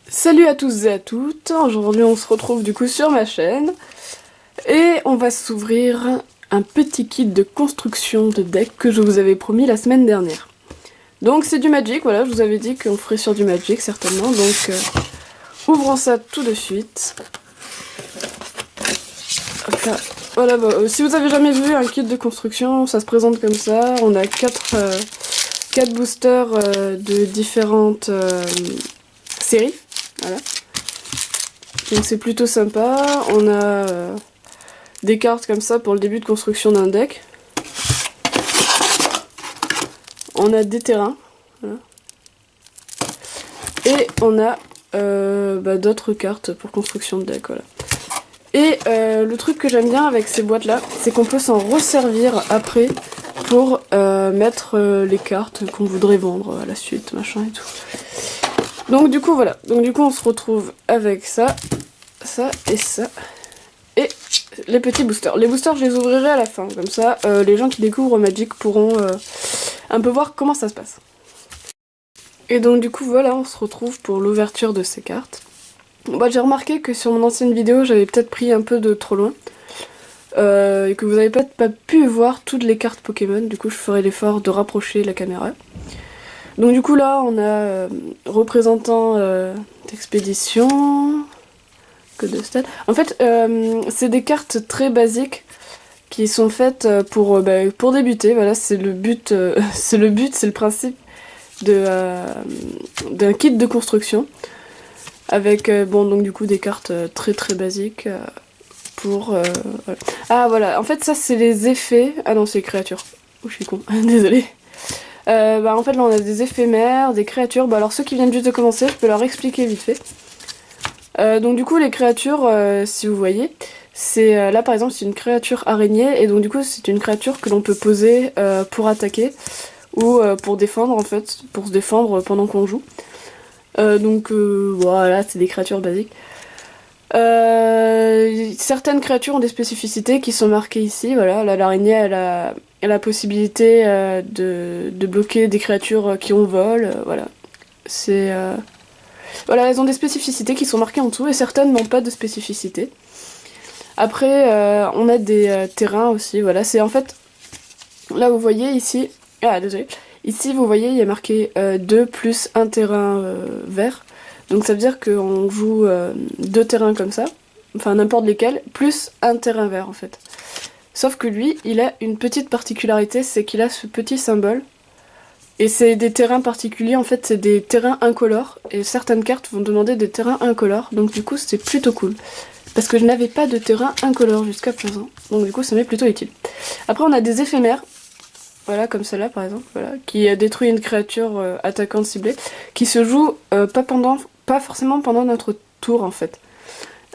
Salut à tous et à toutes, aujourd'hui on se retrouve du coup sur ma chaîne et on va s'ouvrir un petit kit de construction de deck que je vous avais promis la semaine dernière. Donc c'est du Magic, voilà, je vous avais dit qu'on ferait sur du Magic certainement, donc ouvrons ça tout de suite. Hop là. Voilà, bah, si vous avez jamais vu un kit de construction, ça se présente comme ça, on a 4 boosters de différentes séries. Voilà. Donc c'est plutôt sympa. On a des cartes comme ça pour le début de construction d'un deck. On a des terrains. Voilà. Et on a d'autres cartes pour construction de deck. Voilà. Et le truc que j'aime bien avec ces boîtes là, c'est qu'on peut s'en resservir après pour mettre les cartes qu'on voudrait vendre à la suite, machin et tout. Donc du coup voilà, donc du coup on se retrouve avec ça, ça et ça, et les petits boosters. Les boosters je les ouvrirai à la fin, comme ça les gens qui découvrent Magic pourront un peu voir comment ça se passe. Et donc du coup voilà, on se retrouve pour l'ouverture de ces cartes. Bon, bah, j'ai remarqué que sur mon ancienne vidéo j'avais peut-être pris un peu de trop loin, et que vous avez peut-être pas pu voir toutes les cartes Pokémon, du coup je ferai l'effort de rapprocher la caméra. Donc du coup là on a représentant d'expédition, que de stade. En fait c'est des cartes très basiques qui sont faites pour débuter, voilà c'est le but, c'est le principe d'un kit de construction. Avec bon donc du coup des cartes très basiques pour... voilà. Ah voilà, en fait ça c'est les effets... Ah non c'est les créatures. Oh je suis con, désolée. En fait là on a des éphémères, des créatures, alors ceux qui viennent juste de commencer je peux leur expliquer vite fait. Donc du coup les créatures, si vous voyez, c'est là par exemple c'est une créature araignée et donc du coup c'est une créature que l'on peut poser pour attaquer ou pour défendre en fait, pour se défendre pendant qu'on joue. Voilà, c'est des créatures basiques. Certaines créatures ont des spécificités qui sont marquées ici, voilà, là l'araignée elle a la possibilité de bloquer des créatures qui ont vol, voilà. C'est voilà, elles ont des spécificités qui sont marquées en dessous et certaines n'ont pas de spécificité. Après, on a des terrains aussi, voilà, c'est en fait, là vous voyez ici, ah désolé, ici vous voyez il y a marqué 2 plus un terrain vert, donc ça veut dire qu'on joue 2 terrains comme ça, enfin n'importe lesquels, plus un terrain vert en fait. Sauf que lui, il a une petite particularité, c'est qu'il a ce petit symbole. Et c'est des terrains particuliers, en fait c'est des terrains incolores. Et certaines cartes vont demander des terrains incolores, donc du coup c'est plutôt cool. Parce que je n'avais pas de terrain incolore jusqu'à présent, donc du coup ça m'est plutôt utile. Après on a des éphémères, voilà comme celle-là par exemple, voilà, qui détruit une créature attaquante ciblée, qui se joue pas forcément pendant notre tour en fait.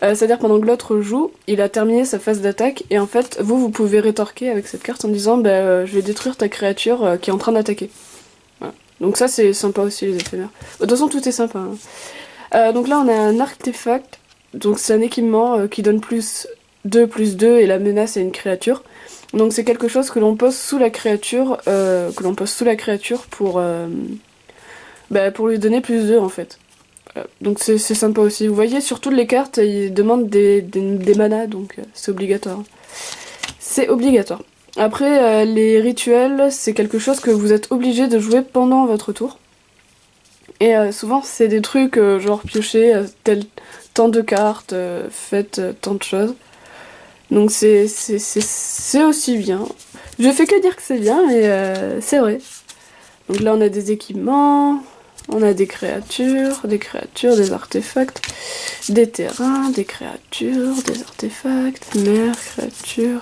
C'est-à-dire pendant que l'autre joue, il a terminé sa phase d'attaque et en fait vous pouvez rétorquer avec cette carte en disant je vais détruire ta créature qui est en train d'attaquer. Voilà. Donc ça c'est sympa aussi les éphémères. De toute façon tout est sympa. Hein. Donc là on a un artefact, donc c'est un équipement qui donne plus 2 et la menace à une créature. Donc c'est quelque chose que l'on pose sous la créature, pour lui donner plus 2 en fait. Donc c'est sympa aussi. Vous voyez, sur toutes les cartes, ils demandent des manas, donc c'est obligatoire. C'est obligatoire. Après, les rituels, c'est quelque chose que vous êtes obligé de jouer pendant votre tour. Et souvent, c'est des trucs genre piocher tant de cartes, faites tant de choses. Donc c'est aussi bien. Je fais que dire que c'est bien, mais c'est vrai. Donc là, on a des équipements... On a des créatures, des artefacts, des terrains, des créatures, des artefacts, mères, créatures.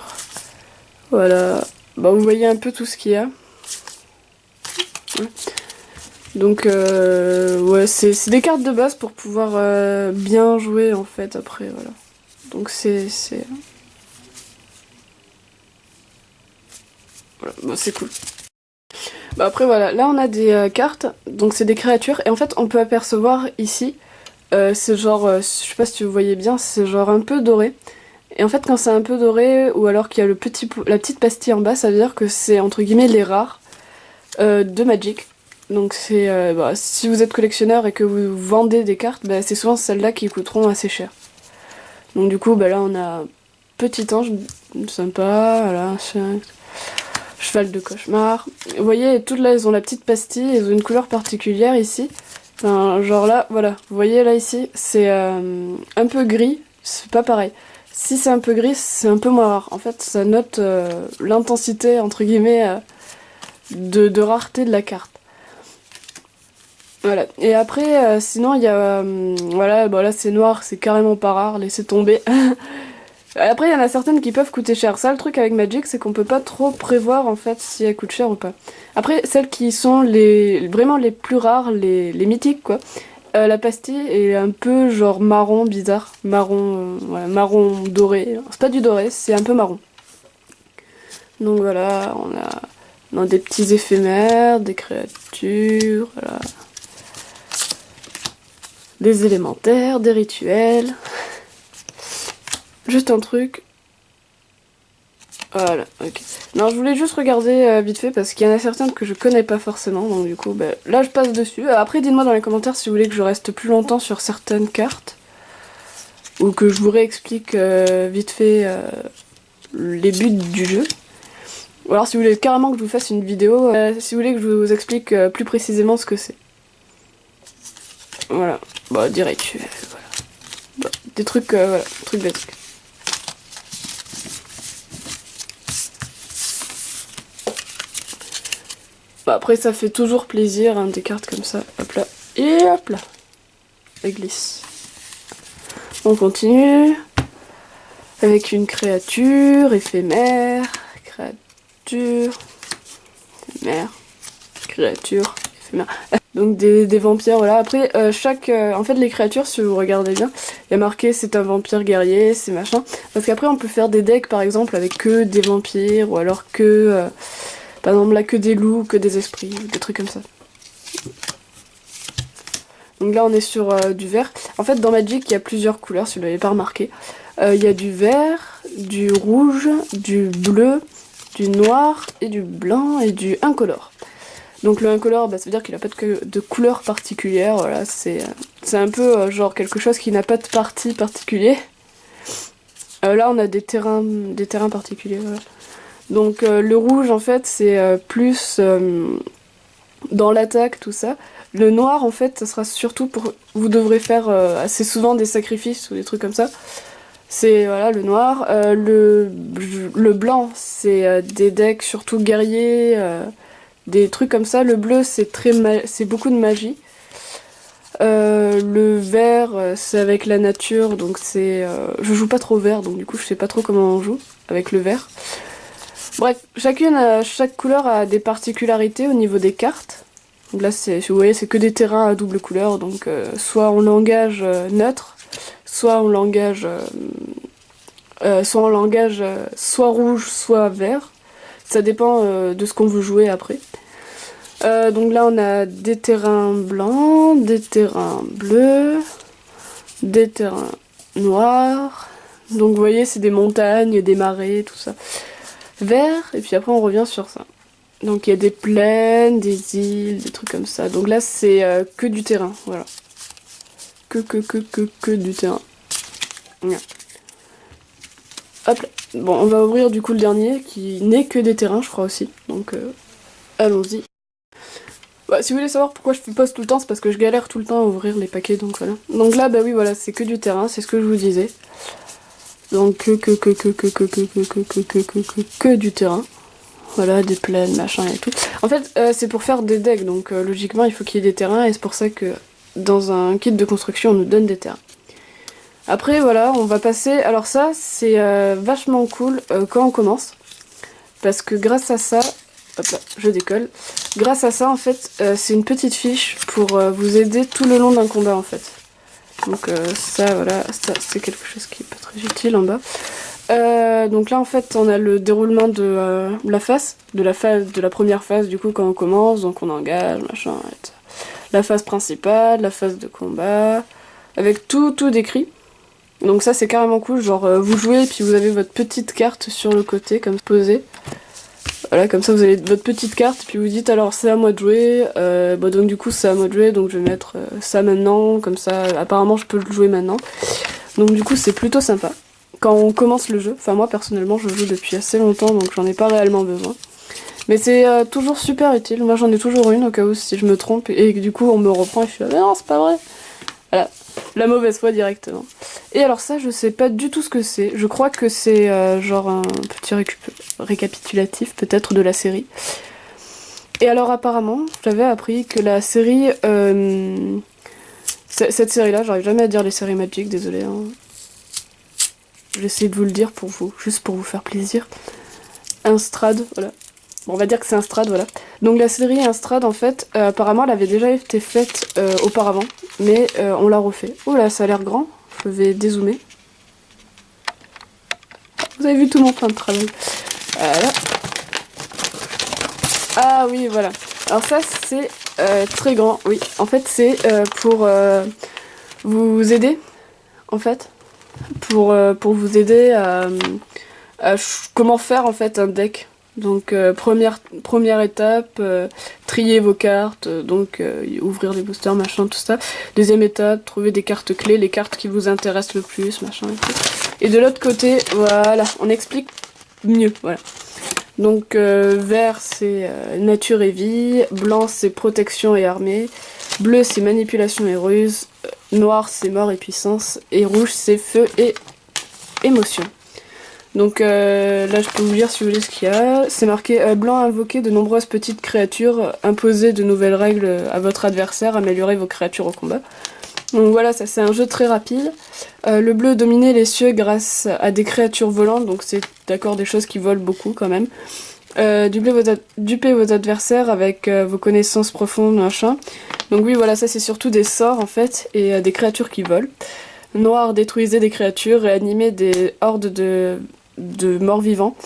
Voilà. Bah, vous voyez un peu tout ce qu'il y a. Donc, ouais, c'est des cartes de base pour pouvoir bien jouer en fait après, voilà. Donc c'est... Voilà, bah, c'est cool. Bah après voilà, là on a des cartes, donc c'est des créatures, et en fait on peut apercevoir ici, c'est genre, je sais pas si vous voyez bien, c'est genre un peu doré. Et en fait quand c'est un peu doré, ou alors qu'il y a la petite pastille en bas, ça veut dire que c'est entre guillemets les rares de Magic. Donc c'est si vous êtes collectionneur et que vous vendez des cartes, bah, c'est souvent celles-là qui coûteront assez cher. Donc du coup, bah, là on a Petit Ange, sympa, voilà, Cheval de Cauchemar. Vous voyez, toutes là, elles ont la petite pastille, elles ont une couleur particulière ici. Enfin, genre là, voilà, vous voyez là ici, c'est un peu gris, c'est pas pareil. Si c'est un peu gris, c'est un peu moins rare. En fait, ça note l'intensité, entre guillemets, de rareté de la carte. Voilà. Et après, sinon, il y a... voilà, bon là c'est noir, c'est carrément pas rare, laissez tomber. Après, il y en a certaines qui peuvent coûter cher. Ça, le truc avec Magic, c'est qu'on peut pas trop prévoir, en fait, si elles coûtent cher ou pas. Après, celles qui sont vraiment les plus rares, les mythiques, quoi. La pastille est un peu genre marron bizarre. Marron, ouais, marron doré. C'est pas du doré, c'est un peu marron. Donc voilà, on a des petits éphémères, des créatures, voilà. Des élémentaires, des rituels. Juste un truc. Voilà, ok. Non, je voulais juste regarder vite fait parce qu'il y en a certaines que je connais pas forcément, donc du coup, bah, là je passe dessus. Après, dites-moi dans les commentaires si vous voulez que je reste plus longtemps sur certaines cartes ou que je vous réexplique vite fait les buts du jeu. Ou alors si vous voulez carrément que je vous fasse une vidéo, si vous voulez que je vous explique plus précisément ce que c'est. Voilà, bah des rituels, voilà. Bah, des trucs, voilà, trucs basiques. Bah, après ça fait toujours plaisir, hein, des cartes comme ça, hop là, et hop là, elle glisse. On continue avec une créature éphémère, créature, éphémère. Donc des vampires, voilà. Après, en fait, les créatures, si vous regardez bien, il y a marqué c'est un vampire guerrier, c'est machin. Parce qu'après, on peut faire des decks, par exemple, avec que des vampires, ou alors que, par exemple, là, que des loups, que des esprits, des trucs comme ça. Donc là, on est sur du vert. En fait, dans Magic, il y a plusieurs couleurs, si vous l'avez pas remarqué. Il y a du vert, du rouge, du bleu, du noir, et du blanc, et du incolore. Donc le incolore, bah, ça veut dire qu'il n'a pas de couleur particulière, voilà, c'est un peu genre quelque chose qui n'a pas de parti particulier. Là on a des terrains particuliers, voilà. Donc le rouge en fait c'est plus dans l'attaque, tout ça. Le noir en fait ça sera surtout pour... Vous devrez faire assez souvent des sacrifices ou des trucs comme ça. C'est voilà le noir. Le blanc c'est des decks surtout guerriers... des trucs comme ça. Le bleu c'est beaucoup de magie. Le vert c'est avec la nature, donc c'est... je joue pas trop vert, donc du coup je sais pas trop comment on joue avec le vert. Bref, chaque couleur a des particularités au niveau des cartes. Donc là si vous voyez c'est que des terrains à double couleur, donc soit on l'engage neutre, soit on l'engage soit rouge, soit vert. Ça dépend de ce qu'on veut jouer après. Donc là on a des terrains blancs, des terrains bleus, des terrains noirs. Donc vous voyez c'est des montagnes, des marais, tout ça. Vert, et puis après on revient sur ça. Donc il y a des plaines, des îles, des trucs comme ça. Donc là c'est que du terrain, voilà. Que du terrain. Voilà. Hop là. Bon on va ouvrir du coup le dernier qui n'est que des terrains je crois aussi. Donc allons-y. Bah, si vous voulez savoir pourquoi je poste tout le temps, c'est parce que je galère tout le temps à ouvrir les paquets, donc voilà. Donc là, bah oui, voilà, c'est que du terrain, c'est ce que je vous disais. Donc que du terrain. Voilà, des plaines, machin et tout. En fait, c'est pour faire des decks, donc logiquement, il faut qu'il y ait des terrains, et c'est pour ça que dans un kit de construction, on nous donne des terrains. Après, voilà, on va passer... Alors ça, c'est vachement cool quand on commence. Parce que grâce à ça... Hop là, je décolle. Grâce à ça, en fait, c'est une petite fiche pour vous aider tout le long d'un combat, en fait. Donc ça, voilà, ça c'est quelque chose qui est pas très utile en bas. Donc là, en fait, on a le déroulement de la phase, de la première phase, du coup, quand on commence, donc on engage, machin, etc. La phase principale, la phase de combat, avec tout décrit. Donc ça, c'est carrément cool, genre vous jouez, puis vous avez votre petite carte sur le côté, comme posée. Voilà, comme ça vous avez votre petite carte, puis vous dites alors c'est à moi de jouer, bah donc du coup c'est à moi de jouer, donc je vais mettre ça maintenant, comme ça apparemment je peux le jouer maintenant. Donc du coup c'est plutôt sympa. Quand on commence le jeu, enfin moi personnellement je joue depuis assez longtemps donc j'en ai pas réellement besoin. Mais c'est toujours super utile, moi j'en ai toujours une au cas où si je me trompe et que du coup on me reprend et je suis là mais non c'est pas vrai. Voilà, la mauvaise foi directement. Et alors ça je sais pas du tout ce que c'est, je crois que c'est genre un petit récapitulatif peut-être de la série. Et alors apparemment j'avais appris que la série, cette série là, j'arrive jamais à dire les séries Magic, désolé hein. J'essaie de vous le dire pour vous, juste pour vous faire plaisir. Instrad, voilà. Bon, on va dire que c'est Instrad, voilà. Donc la série Instrad, en fait, apparemment, elle avait déjà été faite auparavant, mais on l'a refait. Oh là, ça a l'air grand. Je vais dézoomer. Vous avez vu tout mon plan de travail. Voilà. Ah oui, voilà. Alors ça, c'est très grand. Oui, en fait, c'est pour vous aider, en fait. Pour vous aider à comment faire, en fait, un deck. Donc première étape, trier vos cartes, donc ouvrir les boosters, machin, tout ça. Deuxième étape, trouver des cartes clés, les cartes qui vous intéressent le plus, machin et tout. Et de l'autre côté, voilà, on explique mieux, voilà. Donc vert c'est nature et vie, blanc c'est protection et armée, bleu c'est manipulation et ruse, noir c'est mort et puissance, et rouge c'est feu et émotion. Donc là je peux vous lire si vous voulez ce qu'il y a. C'est marqué blanc invoquer de nombreuses petites créatures, imposer de nouvelles règles à votre adversaire, améliorer vos créatures au combat. Donc voilà, ça c'est un jeu très rapide. Le bleu dominer les cieux grâce à des créatures volantes, donc c'est d'accord des choses qui volent beaucoup quand même. Duper vos adversaires avec vos connaissances profondes, machin. Donc oui voilà, ça c'est surtout des sorts en fait, et des créatures qui volent. Noir, détruisez des créatures, réanimer des hordes de morts vivants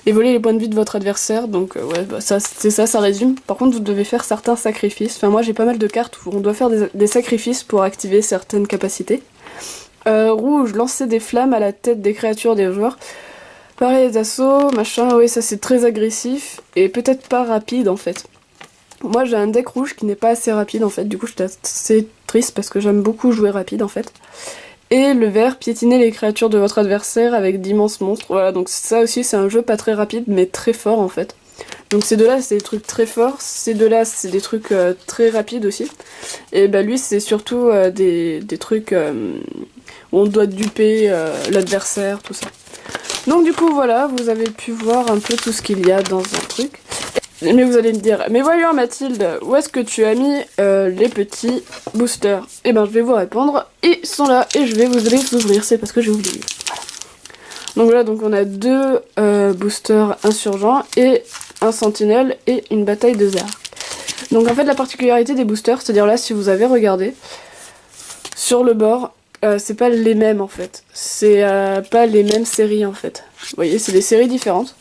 et voler les points de vie de votre adversaire. Donc ouais, bah, ça c'est ça, ça résume. Par contre vous devez faire certains sacrifices. Enfin moi j'ai pas mal de cartes où on doit faire des sacrifices pour activer certaines capacités. Rouge, lancer des flammes à la tête des créatures des joueurs. Pareil les assauts, machin, oui ça c'est très agressif et peut-être pas rapide en fait. Moi j'ai un deck rouge qui n'est pas assez rapide en fait, du coup je suis assez triste parce que j'aime beaucoup jouer rapide en fait. Et le vert, piétiner les créatures de votre adversaire avec d'immenses monstres. Voilà, donc ça aussi c'est un jeu pas très rapide mais très fort en fait. Donc ces deux-là c'est des trucs très forts, ces deux-là c'est des trucs très rapides aussi. Et bah lui c'est surtout des trucs où on doit duper l'adversaire, tout ça. Donc du coup voilà, vous avez pu voir un peu tout ce qu'il y a dans un truc. Mais vous allez me dire, mais voyons Mathilde, où est-ce que tu as mis les petits boosters? Eh ben je vais vous répondre, ils sont là et je vais vous les ouvrir, c'est parce que j'ai oublié. Voilà. Donc voilà, donc on a deux boosters insurgents et un sentinelle et une bataille de Zerg. Donc en fait la particularité des boosters, c'est-à-dire là si vous avez regardé, sur le bord, c'est pas les mêmes en fait. C'est pas les mêmes séries en fait. Vous voyez, c'est des séries différentes.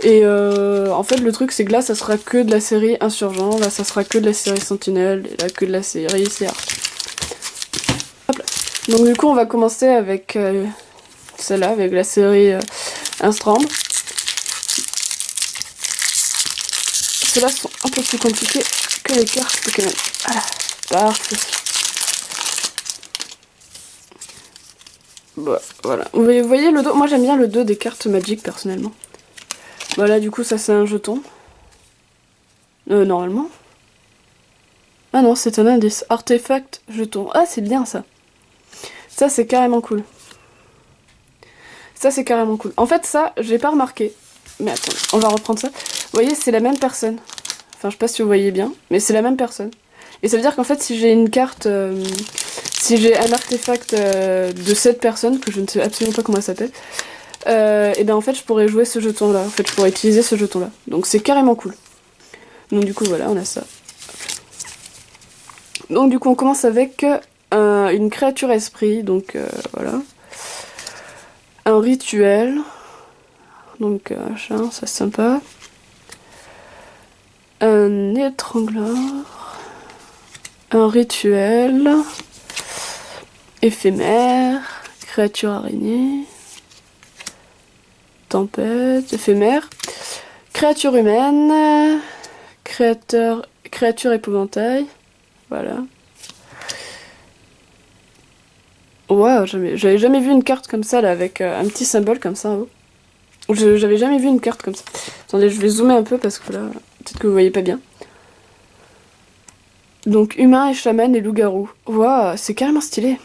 Et en fait le truc c'est que là ça sera que de la série Insurgent, là ça sera que de la série Sentinelle, et là que de la série CR. Hop là. Donc du coup on va commencer avec celle-là, avec la série Instrand. Ceux-là sont un peu plus compliqués que les cartes Pokémon. Voilà, parfait. Bon, voilà. Vous voyez le dos, moi j'aime bien le dos des cartes Magic personnellement. Voilà, du coup, ça c'est un jeton. Normalement. Ah non, c'est un indice. Artefact, jeton. Ah, c'est bien ça. Ça, c'est carrément cool. Ça, c'est carrément cool. En fait, ça, j'ai pas remarqué. Mais attendez, on va reprendre ça. Vous voyez, c'est la même personne. Enfin, je sais pas si vous voyez bien, mais c'est la même personne. Et ça veut dire qu'en fait, si j'ai une carte... si j'ai un artefact de cette personne, que je ne sais absolument pas comment elle s'appelle... et ben en fait je pourrais jouer ce jeton là, en fait je pourrais utiliser ce jeton là, donc c'est carrément cool. Donc du coup voilà, on a ça. Donc du coup on commence avec une créature esprit, donc voilà. Un rituel, donc machin, ça c'est sympa. Un étrangleur, un rituel, éphémère, créature araignée, tempête, éphémère, Créature humaine, créature épouvantail, voilà. Waouh, j'avais jamais vu une carte comme ça là, avec un petit symbole comme ça en haut. J'avais jamais vu une carte comme ça. Attendez, je vais zoomer un peu parce que là, peut-être que vous voyez pas bien. Donc humain et chaman et loup-garou. Waouh, c'est carrément stylé.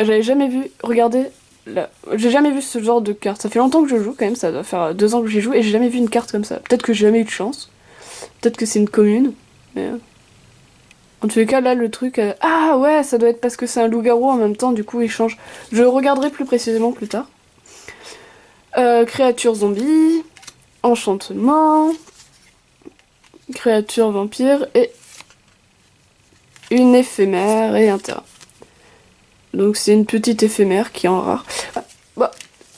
J'avais jamais vu, regardez, là, j'ai jamais vu ce genre de carte. Ça fait longtemps que je joue quand même, ça doit faire 2 ans que j'y joue et j'ai jamais vu une carte comme ça. Peut-être que j'ai jamais eu de chance. Peut-être que c'est une commune. Mais... en tous les cas, là, le truc... ah ouais, ça doit être parce que c'est un loup-garou en même temps, du coup, il change. Je regarderai plus précisément plus tard. Créature zombie, enchantement, créature vampire et une éphémère et un terrain. Donc c'est une petite éphémère qui est en rare. Ah, bah,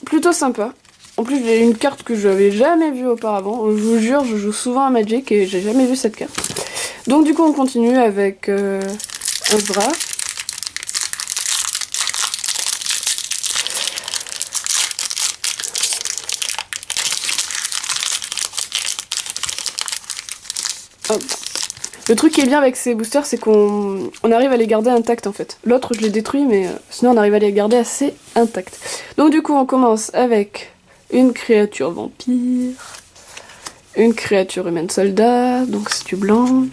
plutôt sympa. En plus j'ai une carte que je n'avais jamais vue auparavant. Je vous jure, je joue souvent à Magic et j'ai jamais vu cette carte. Donc du coup on continue avec un Zra. Hop. Le truc qui est bien avec ces boosters, c'est qu'on arrive à les garder intacts en fait. L'autre, je l'ai détruit, mais sinon on arrive à les garder assez intacts. Donc du coup, on commence avec une créature vampire, une créature humaine soldat, donc c'est du blanc,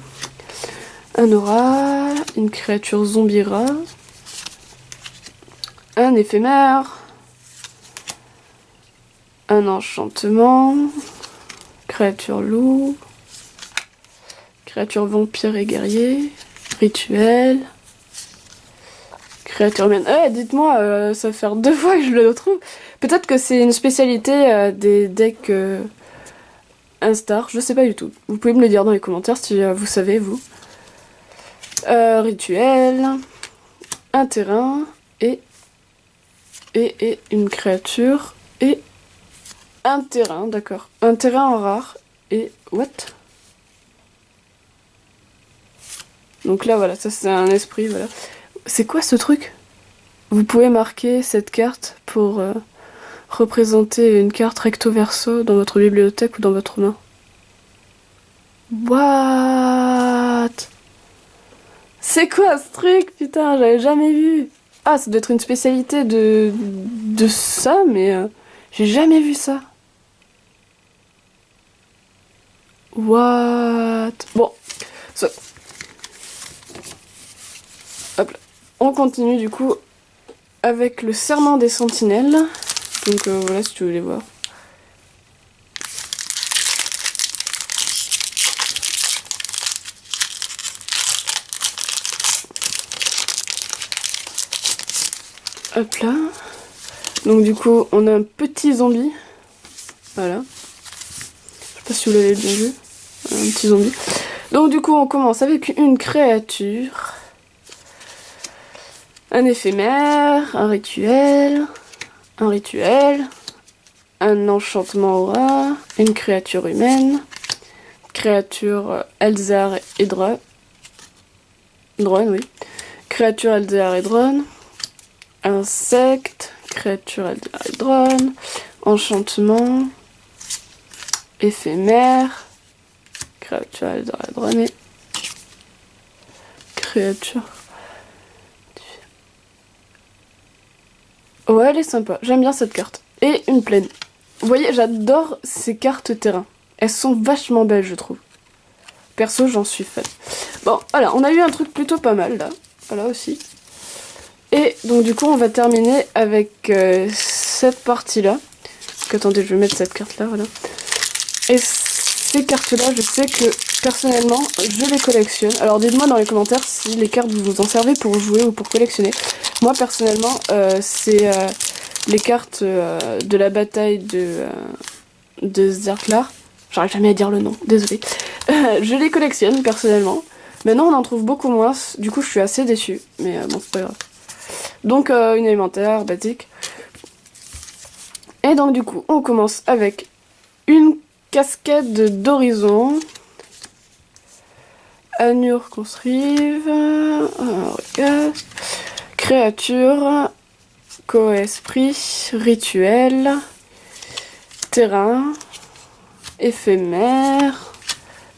un aura, une créature zombie rat, un éphémère, un enchantement, créature loup, créature vampire et guerrier, rituel, créature humaine. Dites-moi, ça va faire 2 fois que je le trouve. Peut-être que c'est une spécialité des decks Instar, je sais pas du tout. Vous pouvez me le dire dans les commentaires si vous savez, vous. Rituel, un terrain et une créature et un terrain, d'accord. Un terrain en rare et... what? Donc là, voilà, ça c'est un esprit, voilà. C'est quoi ce truc? Vous pouvez marquer cette carte pour représenter une carte recto verso dans votre bibliothèque ou dans votre main. What? C'est quoi ce truc? Putain, j'avais jamais vu. Ah, ça doit être une spécialité de ça, mais j'ai jamais vu ça. What? Bon, ça... hop là. On continue du coup avec le serment des sentinelles. Donc voilà si tu veux les voir. Hop là. Donc du coup on a un petit zombie. Voilà. Je sais pas si vous l'avez bien vu. Un petit zombie. Donc du coup on commence avec une créature. Un éphémère, un rituel, un enchantement aura, une créature humaine, créature Elzar et Drone, oui, créature Elzar et Drone, insecte, créature Elzar et Drone, enchantement, éphémère, créature Elzar et Drone et créature... ouais, elle est sympa. J'aime bien cette carte. Et une plaine. Vous voyez, j'adore ces cartes terrain. Elles sont vachement belles, je trouve. Perso, j'en suis fan. Bon, voilà, on a eu un truc plutôt pas mal, là. Voilà aussi. Et donc, du coup, on va terminer avec cette partie-là. Donc, attendez, je vais mettre cette carte-là, voilà. Et ces cartes-là, je sais que, personnellement, je les collectionne. Alors, dites-moi dans les commentaires si les cartes, vous vous en servez pour jouer ou pour collectionner. Moi personnellement, c'est les cartes de la bataille de Zerklar. J'arrive jamais à dire le nom, désolée. Je les collectionne personnellement. Maintenant on en trouve beaucoup moins, du coup je suis assez déçue. Mais bon, c'est pas grave. Donc une élémentaire, basique. Et donc du coup, on commence avec une cascade d'horizon. Anure construive. Regarde. Créature, co-esprit, rituel, terrain, éphémère,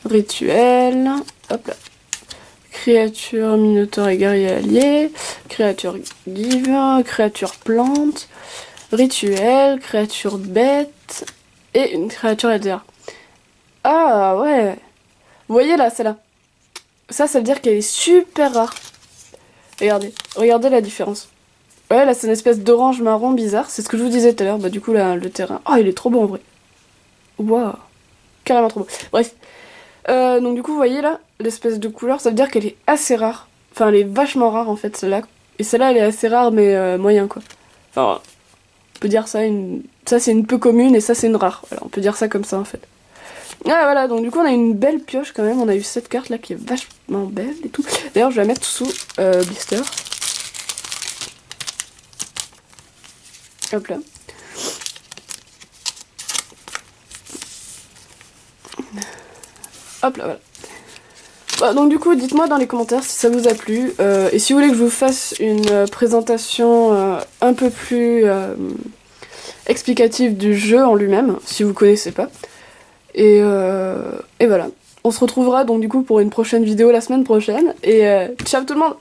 rituel, hop là. Créature, minotaure et guerrier allié, créature give, créature plante, rituel, créature bête et une créature LDR. Ah ouais. Vous voyez là, celle-là. Ça veut dire qu'elle est super rare. Regardez la différence. Ouais, là c'est une espèce d'orange marron bizarre, c'est ce que je vous disais tout à l'heure. Bah du coup là, le terrain... Oh, il est trop beau en vrai. Waouh. Carrément trop beau. Bref. Donc du coup, vous voyez là, l'espèce de couleur, ça veut dire qu'elle est assez rare. Enfin, elle est vachement rare en fait, celle-là. Et celle-là, elle est assez rare, mais moyen quoi. Enfin, on peut dire ça, ça c'est une peu commune et ça c'est une rare. Voilà, on peut dire ça comme ça en fait. Ah voilà, donc du coup on a une belle pioche quand même, on a eu cette carte là qui est vachement belle et tout. D'ailleurs je vais la mettre sous blister. Hop là. Hop là, voilà. Bah, donc du coup dites-moi dans les commentaires si ça vous a plu. Et si vous voulez que je vous fasse une présentation un peu plus explicative du jeu en lui-même, si vous connaissez pas. Et voilà. On se retrouvera donc du coup pour une prochaine vidéo la semaine prochaine. Et ciao tout le monde!